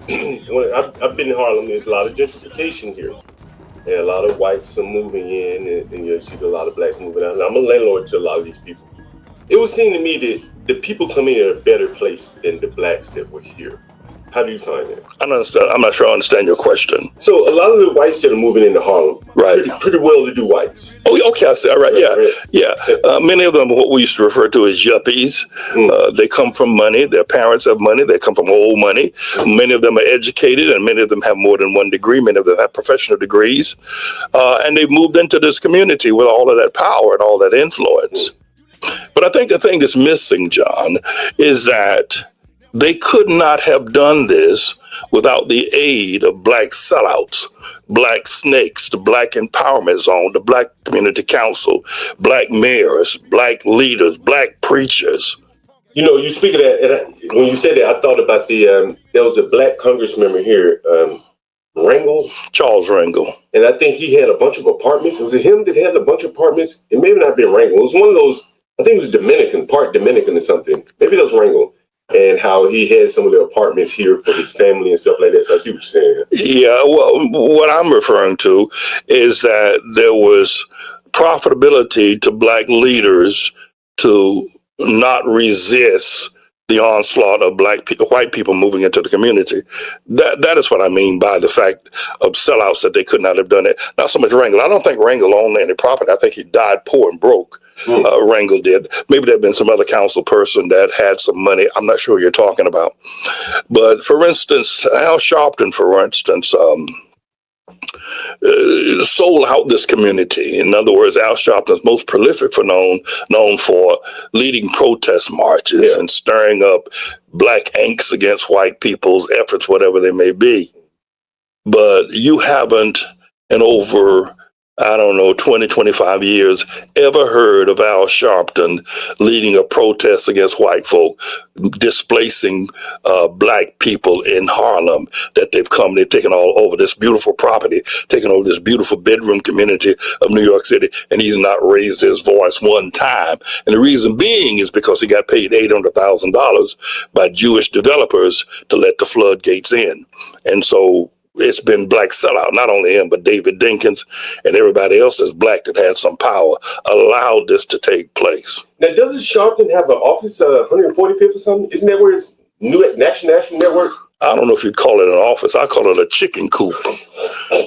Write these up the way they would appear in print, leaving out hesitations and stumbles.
I've been in Harlem. There's a lot of gentrification here, and a lot of whites are moving in, and you see a lot of blacks moving out. And I'm a landlord to a lot of these people. It would seem to me that the people coming in are a better place than the blacks that were here. How do you find that? I don't understand. I'm not sure I understand your question. So a lot of the whites that are moving into Harlem, Right. pretty well-to-do whites. Oh, okay. I see. All right. Yeah. Yeah. Many of them are what we used to refer to as yuppies. They come from money. Their parents have money. They come from old money. Many of them are educated, and many of them have more than one degree. Many of them have professional degrees. And they've moved into this community with all of that power and all that influence. But I think the thing that's missing, John, is that they could not have done this without the aid of black sellouts, black snakes, the Black Empowerment Zone, the Black Community Council, black mayors, black leaders, black preachers. You know, you speak of that, and when you said that, I thought about there was a black congressman here, Rangel. Charles Rangel. And I think he had a bunch of apartments. Was it him that had a bunch of apartments? It may not been Rangel. It was one of those, I think it was Dominican, part Dominican or something. Maybe that was Rangel. And how he had some of the apartments here for his family and stuff like that. So I see what you're saying. Yeah, well, what I'm referring to is that there was profitability to black leaders to not resist the onslaught of white people moving into the community. That is what I mean by the fact of sellouts, that they could not have done it. Not so much Rangel. I don't think Rangel owned any property. I think he died poor and broke. Rangel did. Maybe there had been some other council person that had some money. I'm not sure what you're talking about. But for instance, Al Sharpton, for instance, sold out this community. In other words, Al Sharpton is most prolific for known for leading protest marches and stirring up black angst against white people's efforts, whatever they may be. But you haven't, in over, I don't know, 20, 25 years, ever heard of Al Sharpton leading a protest against white folk, displacing black people in Harlem, that they've taken all over this beautiful property, taken over this beautiful bedroom community of New York City, and he's not raised his voice one time. And the reason being is because he got paid $800,000 by Jewish developers to let the floodgates in. And so it's been black sellout. Not only him, but David Dinkins and everybody else that's black that had some power allowed this to take place. Now, doesn't Sharpton have an office 145th or something? Isn't that where it's National Network? I don't know if you'd call it an office. I call it a chicken coop.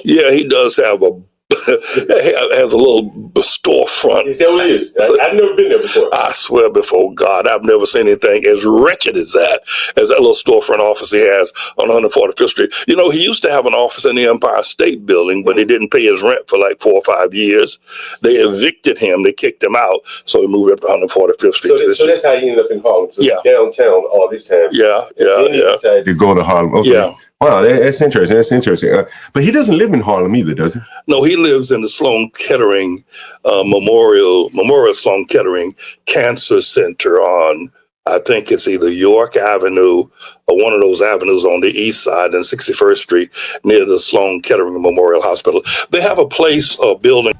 Yeah, he does have has a little storefront. Is that what it is? I've never been there before. I swear before God, I've never seen anything as wretched as that little storefront office he has on 145th Street. You know, he used to have an office in the Empire State Building, but he didn't pay his rent for like 4 or 5 years. They evicted him. They kicked him out. So he moved up to 145th Street. So that's how he ended up in Harlem. So downtown all this time. Yeah. To go to Harlem. Okay. Yeah. Wow, that's interesting. That's interesting. But he doesn't live in Harlem either, does he? No, he lives in the Sloan Kettering Memorial Sloan Kettering Cancer Center on, I think it's either York Avenue or one of those avenues on the east side and 61st Street near the Sloan Kettering Memorial Hospital. They have a place, a building